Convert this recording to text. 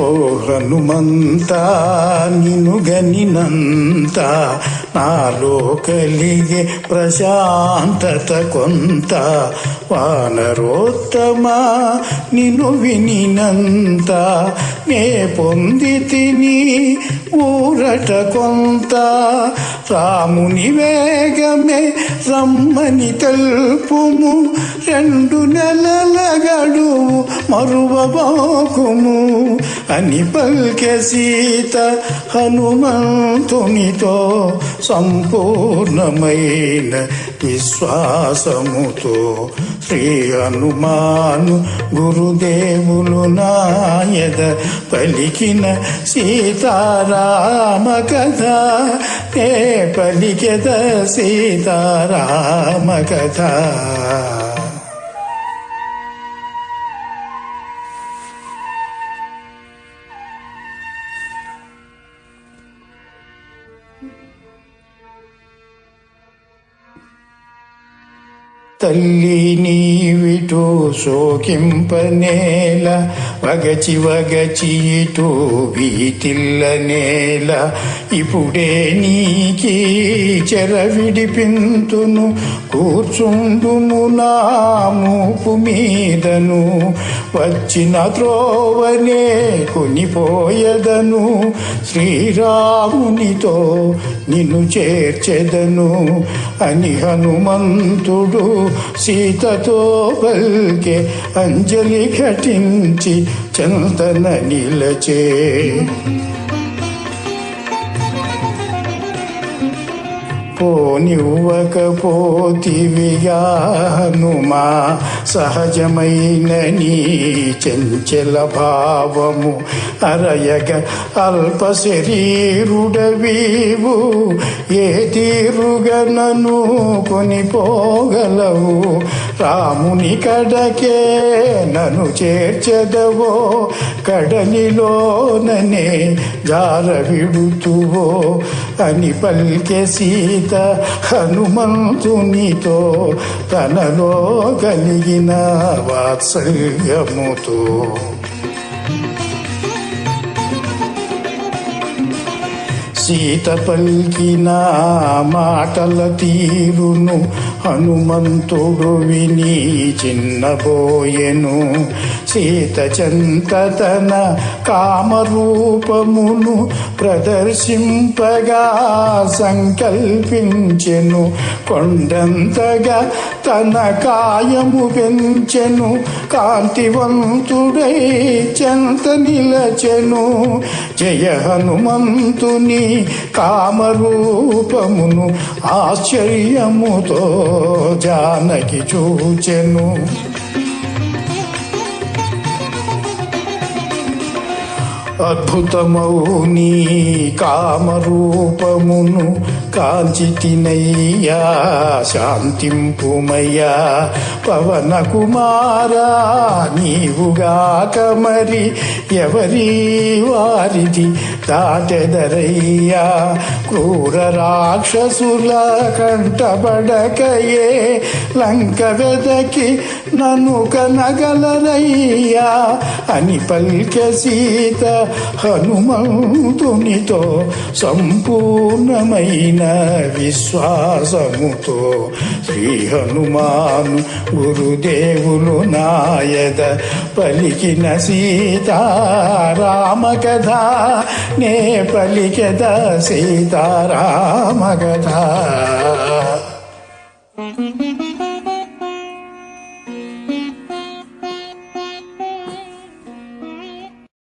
ఓ హనుమంత నిన్ను గనినంత నాలో కలిగే ప్రశాంతత కొంత, వానరోత్తమ నిన్ను వినినంత నే పొందితిని ఊరట కొంత. రాముని వేగమే రమ్మని తెలుపుము, 2 నెలల గడువు మరువబోకుము అని పల్కె సీత హనుమంతునితో సంపూర్ణమైన విశ్వాసముతో. శ్రీ హనుమాను గురుదేవులు నాయద పలికిన సీతారామ కథ, నే పలికెద సీతారామ కథ. తల్లి నీవిటూ శోకింపనేల, వగచి వగచి ఇటూ భీతిల్లనేల. ఇప్పుడే నీకి చెర విడిపింతును, కూర్చుండుము నా మూపు మీదను. వచ్చిన త్రోవనే కొనిపోయదను, శ్రీరామునితో నిన్ను చేర్చెదను అని హనుమంతుడు సీతతో పల్కె. అంజలి ఘటించి చందన నిలచే. పోనివ్వకపోతివిగా హనుమా, సహజమైన నీ చంచల భావము అరయగ అల్ప శరీరుడవీవు. ఏ తీరుగా నన్ను కొనిపోగలవు, రాముని కడకే నన్ను చేర్చెదవో, కడలిలోననే జార విడుతువో అని పల్కె సీత హనుమంతునితో తనలో కలిగిన వాత్సల్యముతో. సీత పల్కిన మాటల తీరును హనుమంతుడు విని చిన్నబోయెను. సీత చెంత తన కామరూపమును ప్రదర్శింపగా సంకల్పించెను. కొండంతగా తన కాయము పెంచెను, కాంతివంతుడై చెంత నిలచెను. జయ హనుమంతుని కామరూపమును ఆశ్చర్యముతో జానకి చూచెను. అద్భుతమౌ నీ కామరూపమును కాంచితినయ్యా, శాంతింపుమయ్యా పవన కుమారా. నీవుగాక మరి ఎవరి వారిది దాటెదరయ్యా, క్రూర రాక్షసుల కంటబడకయే లంక వెదకి నన్ను కనగలరయ్యా అని పల్కె సీత హనుమంతునితో సంపూర్ణమైన విశ్వాసముతో. శ్రీ హనుమాను గురుదేవులు నాయద పలికిన సీతారామ కథ, నే పలికెద సీతారామ కథ.